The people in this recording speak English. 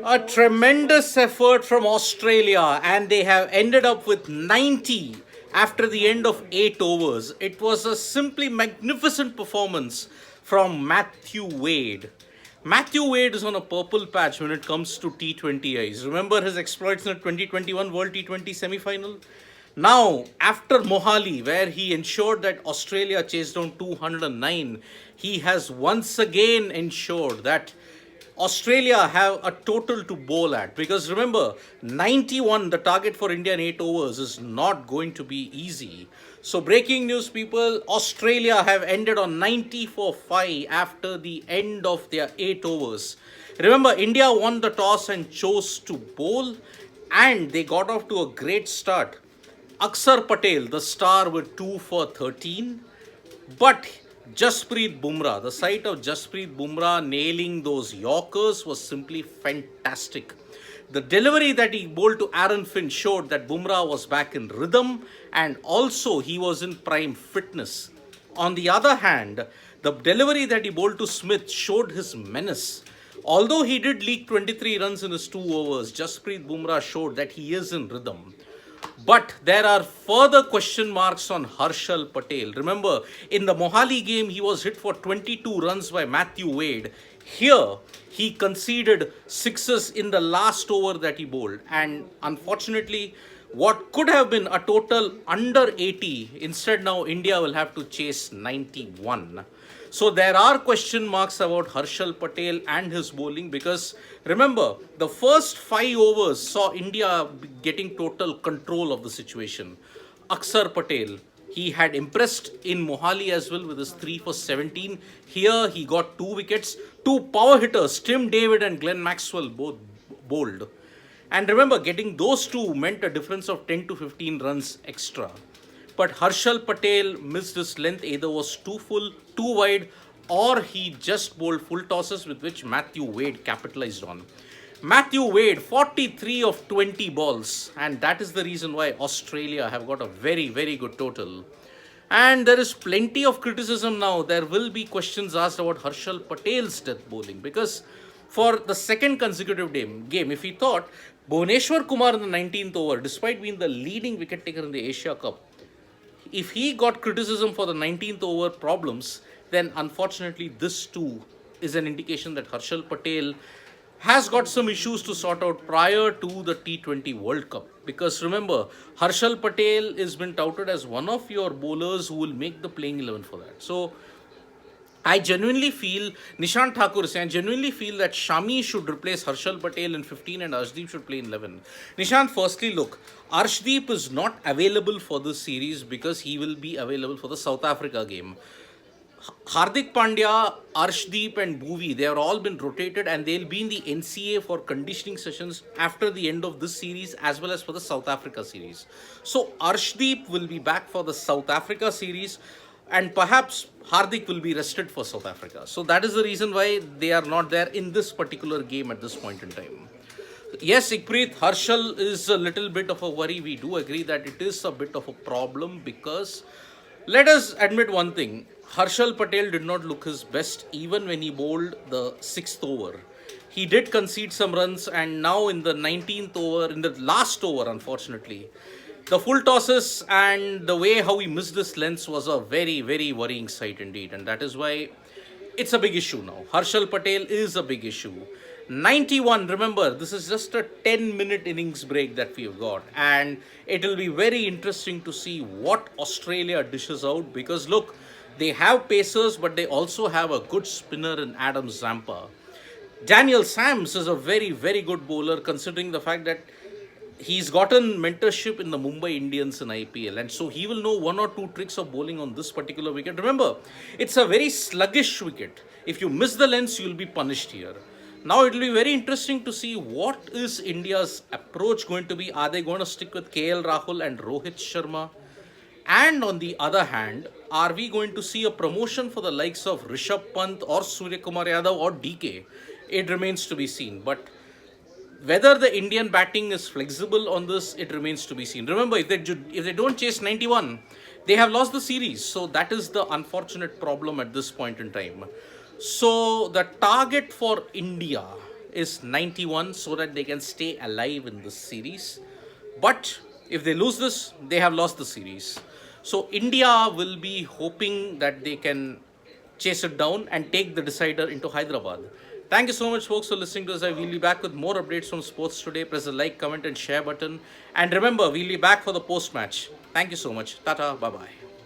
A tremendous effort from Australia, and they have ended up with 90 after the end of 8 overs. It was a simply magnificent performance from Matthew Wade. Matthew Wade is on a purple patch when it comes to T20 Is. Remember his exploits in the 2021 World T20 semi final? Now, after Mohali, where he ensured that Australia chased down 209, he has once again ensured that Australia have a total to bowl at, because remember 91, the target for India in 8 overs, is not going to be easy. So breaking news, people, Australia have ended on 90 for 5 after the end of their 8 overs. Remember, India won the toss and chose to bowl, and they got off to a great start. Akshar Patel, the star, with 2 for 13, but Jasprit Bumrah, the sight of Jasprit Bumrah nailing those Yorkers was simply fantastic. The delivery that he bowled to Aaron Finn showed that Bumrah was back in rhythm, and also he was in prime fitness. On the other hand, the delivery that he bowled to Smith showed his menace. Although he did leak 23 runs in his 2 overs, Jasprit Bumrah showed that he is in rhythm. But there are further question marks on Harshal Patel. Remember, in the Mohali game, he was hit for 22 runs by Matthew Wade. Here, he conceded sixes in the last over that he bowled. And unfortunately, what could have been a total under 80, instead now India will have to chase 91. So there are question marks about Harshal Patel and his bowling, because remember, the first 5 overs saw India getting total control of the situation. Akshar Patel, he had impressed in Mohali as well with his 3 for 17. Here he got 2 wickets. 2 power hitters, Tim David and Glenn Maxwell, both bowled. And remember, getting those 2 meant a difference of 10 to 15 runs extra. But Harshal Patel missed his length, either was too full, too wide, or he just bowled full tosses, with which Matthew Wade capitalized on. Matthew Wade, 43 of 20 balls, and that is the reason why Australia have got a very, very good total. And there is plenty of criticism now. There will be questions asked about Harshal Patel's death bowling, because for the second consecutive game, if he thought Bhuvneshwar Kumar in the 19th over, despite being the leading wicket taker in the Asia Cup, if he got criticism for the 19th over problems, then unfortunately this too is an indication that Harshal Patel has got some issues to sort out prior to the T20 World Cup. Because remember, Harshal Patel has been touted as one of your bowlers who will make the playing 11 for that. So I genuinely feel, Nishant Thakur is saying, I genuinely feel that Shami should replace Harshal Patel in 15 and Arshdeep should play in 11. Nishant, firstly, look, Arshdeep is not available for this series because he will be available for the South Africa game. Hardik Pandya, Arshdeep and Bhuvi, they have all been rotated, and they'll be in the NCA for conditioning sessions after the end of this series as well as for the South Africa series. So Arshdeep will be back for the South Africa series, and perhaps Hardik will be rested for South Africa. So that is the reason why they are not there in this particular game at this point in time. Yes, Ikpreet, Harshal is a little bit of a worry. We do agree that it is a bit of a problem, because let us admit one thing. Harshal Patel did not look his best even when he bowled the 6th over. He did concede some runs, and now in the 19th over, in the last over, unfortunately, the full tosses and the way how he missed his lengths was a very, very worrying sight indeed. And that is why it's a big issue now. Harshal Patel is a big issue. 91, remember, this is just a 10-minute innings break that we've got. And it will be very interesting to see what Australia dishes out, because look, they have pacers, but they also have a good spinner in Adam Zampa. Daniel Sams is a very, very good bowler, considering the fact that he's gotten mentorship in the Mumbai Indians in IPL, and so he will know 1 or 2 tricks of bowling on this particular wicket. Remember, it's a very sluggish wicket. If you miss the lengths, you'll be punished here. Now it will be very interesting to see what is India's approach going to be. Are they going to stick with KL Rahul and Rohit Sharma? And on the other hand, are we going to see a promotion for the likes of Rishabh Pant or Surya Kumar Yadav or DK? It remains to be seen. But whether the Indian batting is flexible on this, it remains to be seen. Remember, if they don't chase 91, They have lost the series, so that is the unfortunate problem at this point in time. So the target for India is 91 so that they can stay alive in this series. But if they lose this, they have lost the series. So India will be hoping that they can chase it down and take the decider into Hyderabad. Thank you so much, folks, for listening to us. I will be back with more updates from sports today. Press the like, comment, and share button. And remember, we'll be back for the post match. Thank you so much. Tata, bye bye.